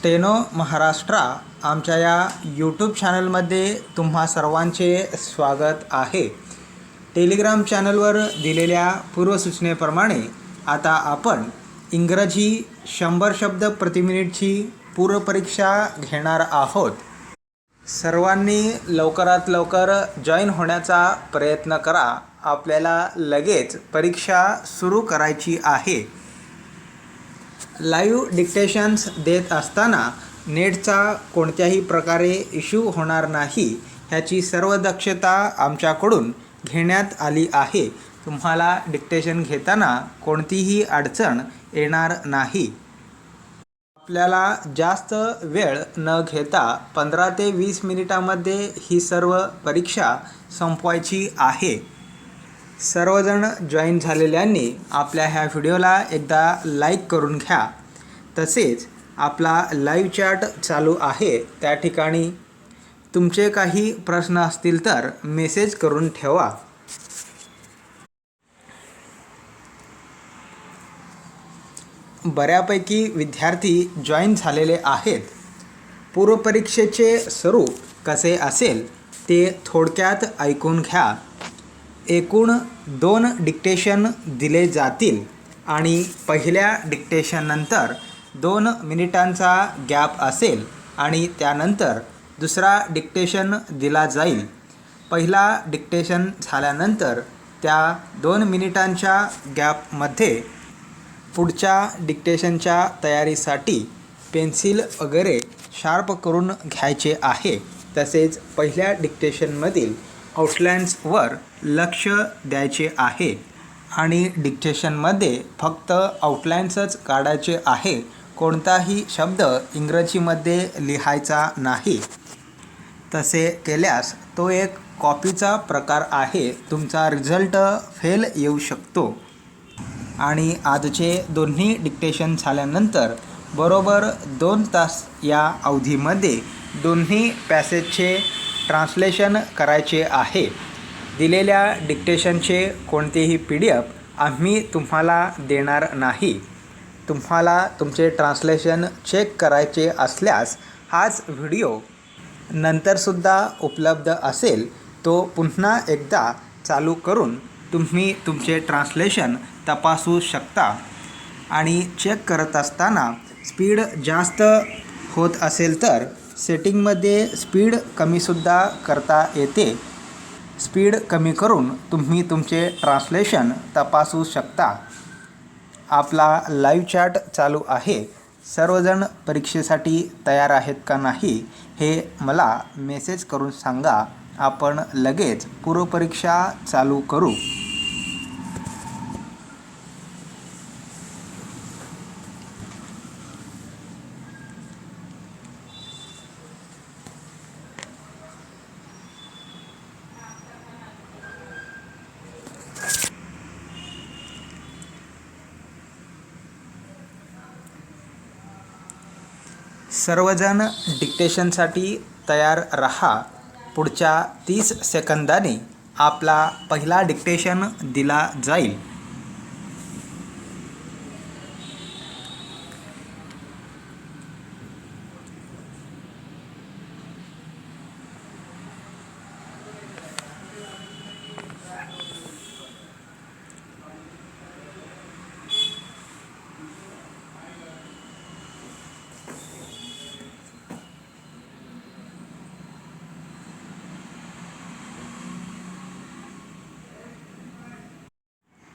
Steno Maharashtra आमच्या या YouTube चॅनलमध्ये तुम्हा सर्वांचे स्वागत आहे। टेलिग्राम चॅनलवर दिलेल्या पूर्वसूचनेप्रमाणे आता आपण इंग्रजी 100 शब्द प्रति मिनिटची पूर्वपरीक्षा घेणार आहोत। सर्वांनी लवकरात लवकर जॉईन होण्याचा प्रयत्न करा। आपल्याला लगेच परीक्षा सुरू करायची आहे। लाईव्ह डिक्टेशन्स देत असताना नेटचा कोणत्याही प्रकारे इश्यू होणार नाही ह्याची सर्व दक्षता आमच्याकडून घेण्यात आली आहे। तुम्हाला डिक्टेशन घेताना कोणतीही अडचण येणार नाही। आपल्याला जास्त वेळ न घेता 15 ते 20 मिनिटांमध्ये ही सर्व परीक्षा संपवायची आहे। सर्वजण जॉईन झालेल्यांनी आपल्या ह्या व्हिडिओला एकदा लाईक करून घ्या। तसेच आपला लाईव्ह चॅट चालू आहे त्या ठिकाणी तुमचे काही प्रश्न असतील तर मेसेज करून ठेवा। बऱ्यापैकी विद्यार्थी जॉईन झालेले आहेत। पूर्वपरीक्षेचे स्वरूप कसे असेल ते थोडक्यात ऐकून घ्या। एकूण 2 डिक्टेशन दिले जातील आणि पहिल्या डिक्टेशननंतर 2 मिनिटांचा गॅप असेल आणि त्यानंतर दुसरा डिक्टेशन दिला जाईल। पहिला डिक्टेशन झाल्यानंतर त्या 2 मिनिटांच्या गॅपमध्ये पुढच्या डिक्टेशनच्या तयारीसाठी पेन्सिल वगैरे शार्प करून घ्यायचे आहे। तसेच पहिल्या डिक्टेशनमधील आउटलाईन्सवर लक्ष द्यायचे आहे आणि डिक्टेशनमध्ये फक्त आउटलाईन्सच काढायचे आहे। कोणताही शब्द इंग्रजीमध्ये लिहायचा नाही। तसे केल्यास तो एक कॉपीचा प्रकार आहे। तुमचा रिझल्ट फेल येऊ शकतो। आणि आजचे दोन्ही डिक्टेशन झाल्यानंतर बरोबर 2 तास या अवधीमध्ये दोन्ही पॅसेजचे ट्रान्सलेशन करायचे आहे। दिलेल्या डिक्टेशनचे कोणतेही PDF आम्ही तुम्हाला देणार नाही। तुम्हाला तुमचे ट्रान्सलेशन चेक करायचे असल्यास हाच व्हिडिओ नंतरसुद्धा उपलब्ध असेल तो पुन्हा एकदा चालू करून तुम्ही तुमचे ट्रान्सलेशन तपासू शकता। आणि चेक करत असताना स्पीड जास्त होत असेल तर सेटिंगमध्ये स्पीड कमीसुद्धा करता येते। स्पीड कमी करून तुम्ही तुमचे ट्रान्सलेशन तपासू शकता। आपला लाईव्ह चॅट चालू आहे। सर्वजण परीक्षेसाठी तयार आहेत का नाही हे मला मेसेज करून सांगा। आपण लगेच पूर्वपरीक्षा चालू करू। सर्वजण डिक्टेशनसाठी तयार रहा। पुढच्या 30 सेकंदांनी आपला पहिला डिक्टेशन दिला जाईल।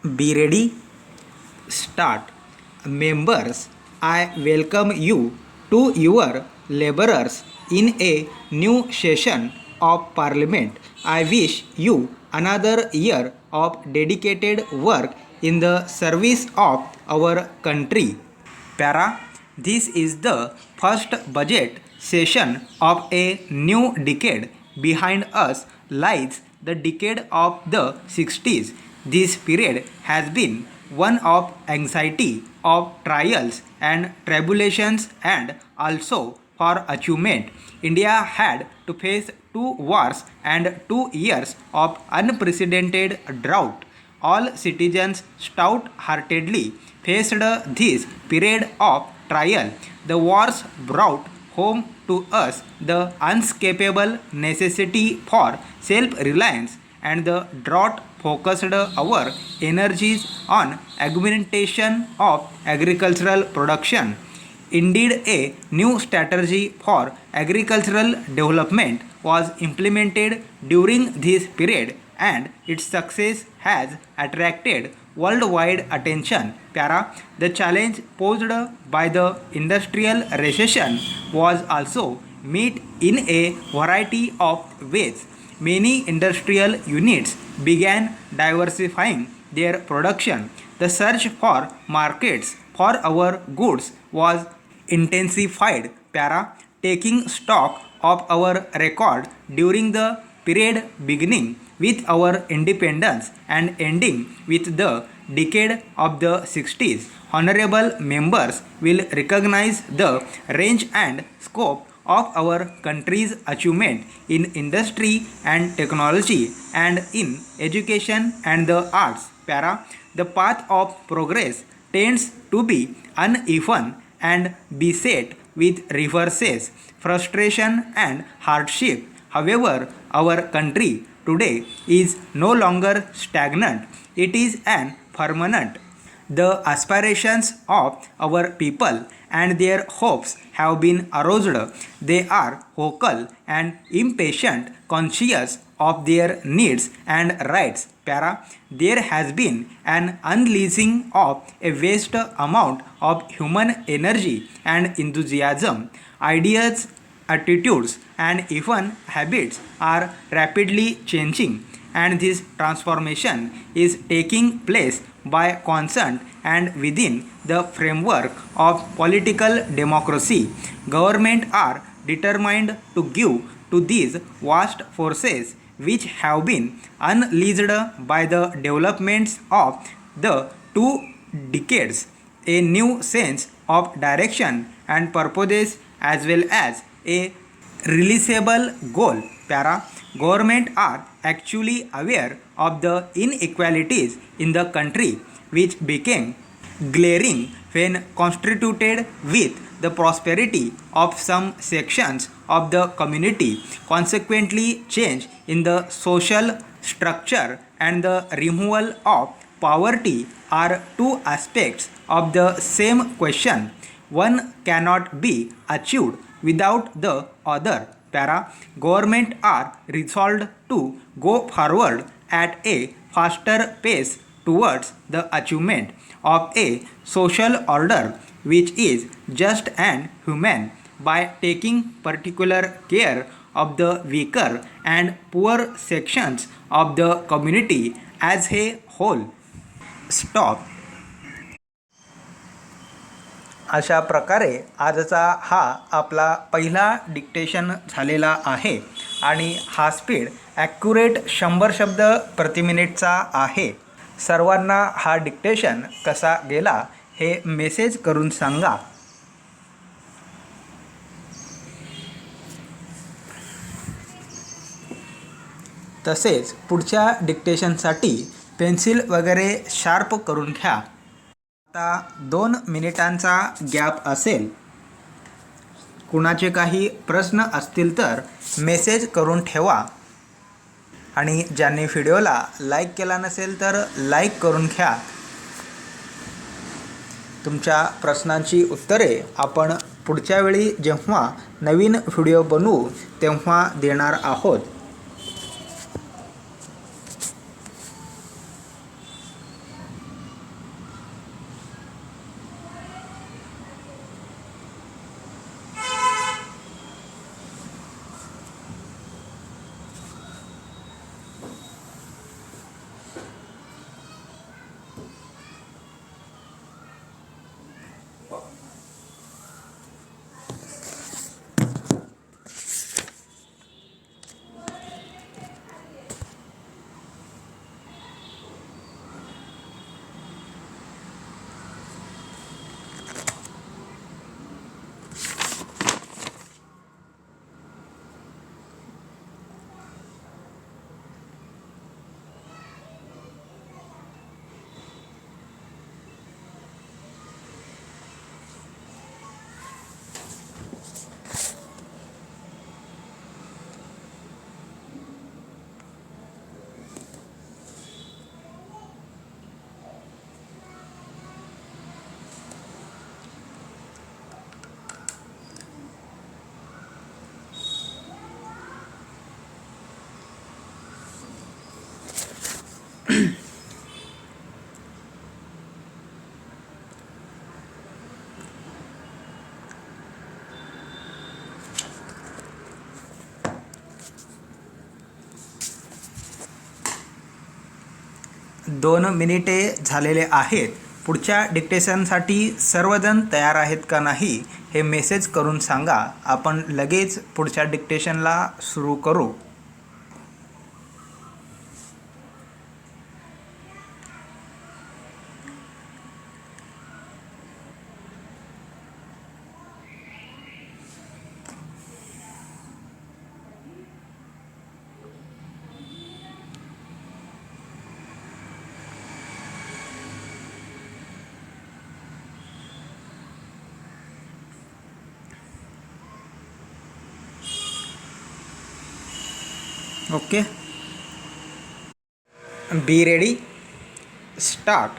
Be ready. Start. Members, I welcome you to your laborers in a new session of Parliament. I wish you another year of dedicated work in the service of our country. Para. This is the first budget session of a new decade. Behind us lies the decade of the 60s. This period has been one of anxiety, of trials and tribulations, and also for achievement. India had to face 2 wars and 2 years of unprecedented drought. All citizens stout-heartedly faced this period of trial. The wars brought home to us the unscapable necessity for self-reliance, and the drought focused our energies on augmentation of agricultural production. Indeed, a new strategy for agricultural development was implemented during this period, and its success has attracted worldwide attention. Para, the challenge posed by the industrial recession was also met in a variety of ways. Many industrial units began diversifying their production. The search for markets for our goods was intensified. Para, taking stock of our record during the period beginning with our independence and ending with the decade of the 60s. Honorable members will recognize the range and scope of our country's achievement in industry and technology and in education and the arts. Para, the path of progress tends to be uneven and beset with reverses, frustration and hardship. However, our country today is no longer stagnant, it is an permanent. The aspirations of our people and their hopes have been aroused. They are vocal and impatient, conscious of their needs and rights. Para, there has been an unleashing of a vast amount of human energy and enthusiasm. Ideas, attitudes, and even habits are rapidly changing, and this transformation is taking place by consent and within the framework of political democracy. Governments are determined to give to these vast forces which have been unleashed by the developments of the 2 decades a new sense of direction and purpose as well as a realizable goal. Para, government are actually aware of the inequalities in the country which became glaring when constituted with the prosperity of some sections of the community. Consequently, change in the social structure and the removal of poverty are two aspects of the same question. One cannot be achieved without the other. Para, government are resolved to go forward at a faster pace towards the achievement of a social order which is just and humane by taking particular care of the weaker and poor sections of the community as a whole. Stop. अशा प्रकारे आजचा हा आपला पहिला dictation झालेला आहे आणि हा स्पीड ॲक्युरेट 100 शब्द प्रति मिनिटचा आहे. सर्वांना हा डिक्टेशन कसा गेला हे मेसेज करून सांगा. तसेच पुढच्या डिक्टेशनसाठी पेन्सिल वगैरे शार्प करून घ्या. आता 2 मिनिटांचा गॅप असेल. कुणाचे काही प्रश्न असतील तर मेसेज करून ठेवा आणि ज्यांनी व्हिडिओला लाईक केला नसेल तर लाईक करून घ्या. तुमच्या प्रश्नांची उत्तरे आपण पुढच्या वेळी जेव्हा नवीन व्हिडिओ बनवू तेव्हा देणार आहोत. 2 मिनिटे झालेले आहेत. पुढच्या डिक्टेशनसाठी सर्वजण तयार आहेत का नाही हे मेसेज करून सांगा. आपण लगेच पुढच्या डिक्टेशनला सुरू करू. Okay, be ready, start.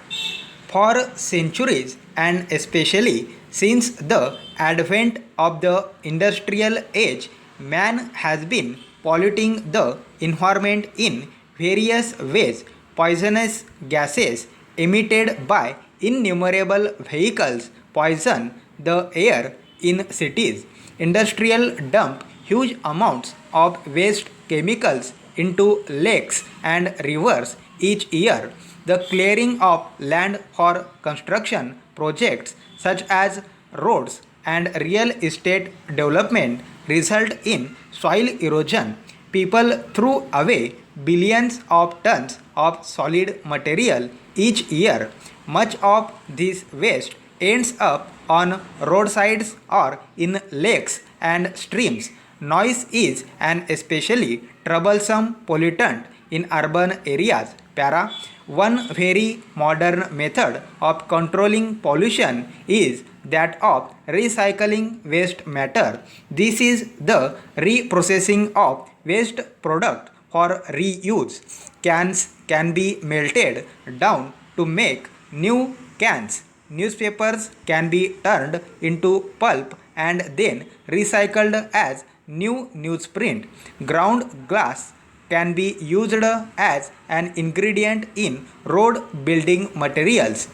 For centuries and especially since the advent of the industrial age, man has been polluting the environment in various ways. Poisonous gases emitted by innumerable vehicles poison the air in cities. Industrial dump huge amounts of waste chemicals into lakes and rivers each year. The clearing of land for construction projects such as roads and real estate development result in soil erosion. People throw away billions of tons of solid material each year. Much of this waste ends up on roadsides or in lakes and streams. Noise is an especially troublesome pollutant in urban areas. Para. One very modern method of controlling pollution is that of recycling waste matter. This is the reprocessing of waste product for reuse. Cans can be melted down to make new cans. Newspapers can be turned into pulp and then recycled as new newsprint. Ground glass can be used as an ingredient in road building materials.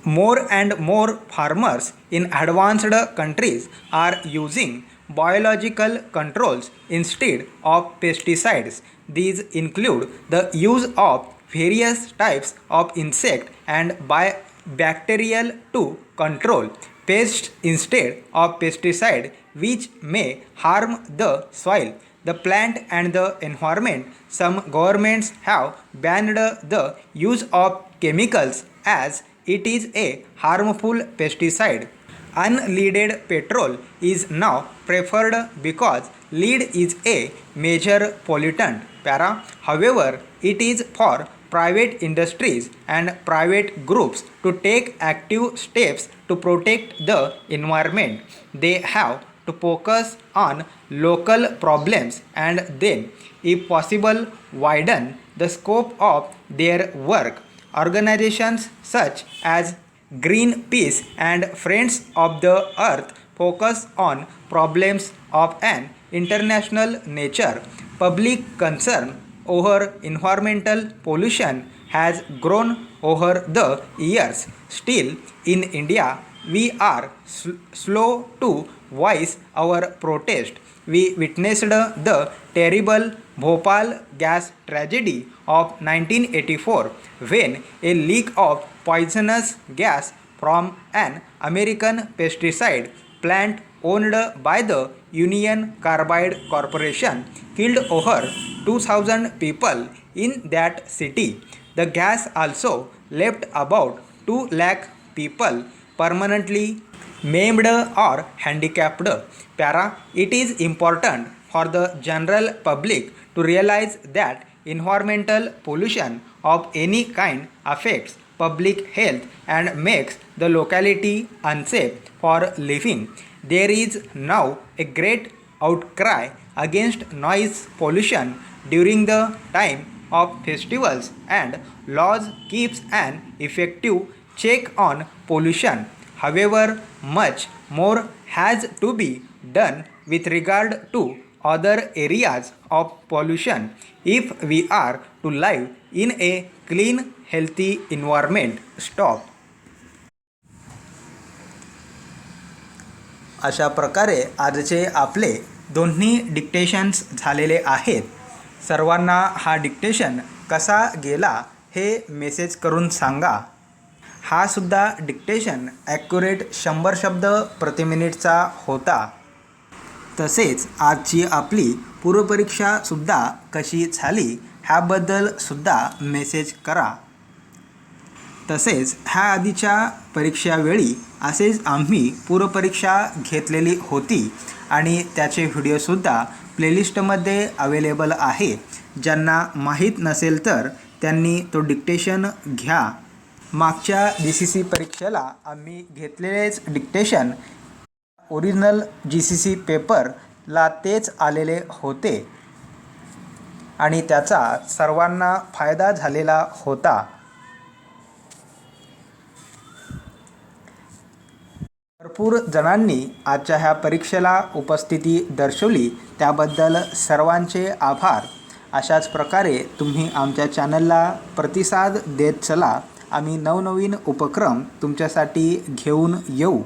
More and more farmers in advanced countries are using biological controls instead of pesticides. These include the use of various types of insect and bacterial to control pests instead of pesticide, which may harm the soil, the plant and the environment. Some governments have banned the use of chemicals as it is a harmful pesticide. Unleaded petrol is now preferred because lead is a major pollutant. Para. However, it is for private industries and private groups to take active steps to protect the environment. They have to focus on local problems and then, if possible, widen the scope of their work. Organizations such as Greenpeace and Friends of the Earth focus on problems of an international nature. Public concern over environmental pollution has grown over the years. Still, in India, we are slow to voice our protest. We witnessed the terrible Bhopal gas tragedy of 1984 when a leak of poisonous gas from an American pesticide plant owned by the Union Carbide Corporation killed over 2,000 people in that city. The gas also left about 2 lakh people permanently maimed or handicapped. Para. It is important for the general public to realize that environmental pollution of any kind affects public health and makes the locality unsafe for living. There is now a great outcry against noise pollution during the time of festivals, and laws keeps an effective check on pollution. However, much more has to be done with regard to other areas of pollution if we are to live in a clean, healthy environment. Stop. अशा प्रकारे आजचे आपले दोन्ही डिक्टेशन्स झालेले आहेत. सर्वांना हा dictation कसा गेला हे मेसेज करून सांगा. हा सुद्धा डिक्टेशन ॲक्युरेट 100 शब्द प्रति मिनिटचा होता. तसेच आजची आपली पूर्वपरीक्षासुद्धा कशी झाली ह्याबद्दल सुद्धा मेसेज करा. तसेच ह्या आधीच्या परीक्षावेळी असेच आम्ही पूर्वपरीक्षा घेतलेली होती आणि त्याचे व्हिडिओसुद्धा प्लेलिस्टमध्ये अवेलेबल आहे. ज्यांना माहीत नसेल तर त्यांनी तो डिक्टेशन घ्या. मागच्या GCC परीक्षेला आम्ही घेतलेलेच डिक्टेशन ओरिजिनल GCC पेपरला तेच आलेले होते आणि त्याचा सर्वांना फायदा झालेला होता. भरपूर जणांनी आजच्या ह्या परीक्षेला उपस्थिती दर्शवली त्याबद्दल सर्वांचे आभार. अशाच प्रकारे तुम्ही आमच्या चॅनलला प्रतिसाद देत चला. आम्ही नवनवीन उपक्रम तुमच्यासाठी घेऊन येऊ.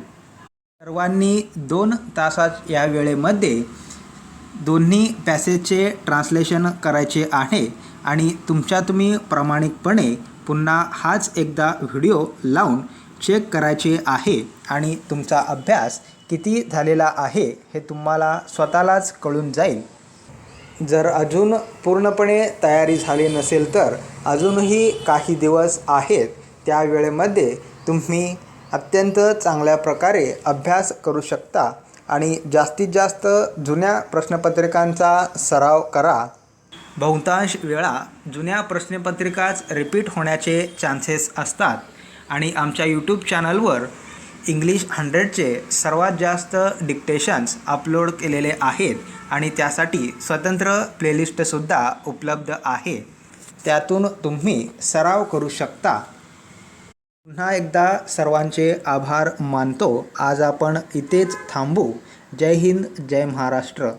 सर्वांनी 2 तासाच्या या वेळेमध्ये दोन्ही पॅसेजचे ट्रान्सलेशन करायचे आहे आणि तुम्ही प्रामाणिकपणे पुन्हा हाच एकदा व्हिडिओ लावून चेक करायचे आहे आणि तुमचा अभ्यास किती झालेला आहे हे तुम्हाला स्वतःलाच कळून जाईल. जर अजून पूर्णपणे तयारी झाली नसेल तर अजूनही काही दिवस आहेत. त्या वेळेमध्ये तुम्ही अत्यंत चांगल्या प्रकारे अभ्यास करू शकता आणि जास्तीत जास्त जुन्या प्रश्नपत्रिकांचा सराव करा. बहुतांश वेळा जुन्या प्रश्नपत्रिकाच रिपीट होण्याचे चान्सेस असतात आणि आमच्या यूट्यूब चॅनलवर इंग्लिश 100चे सर्वात जास्त डिक्टेशन्स अपलोड केलेले आहेत आणि त्यासाठी स्वतंत्र प्लेलिस्टसुद्धा उपलब्ध आहे. त्यातून तुम्ही सराव करू शकता. पुन्हा एकदा सर्वांचे आभार मानतो. आज आपण इथेच थांबू. जय हिंद, जय महाराष्ट्र.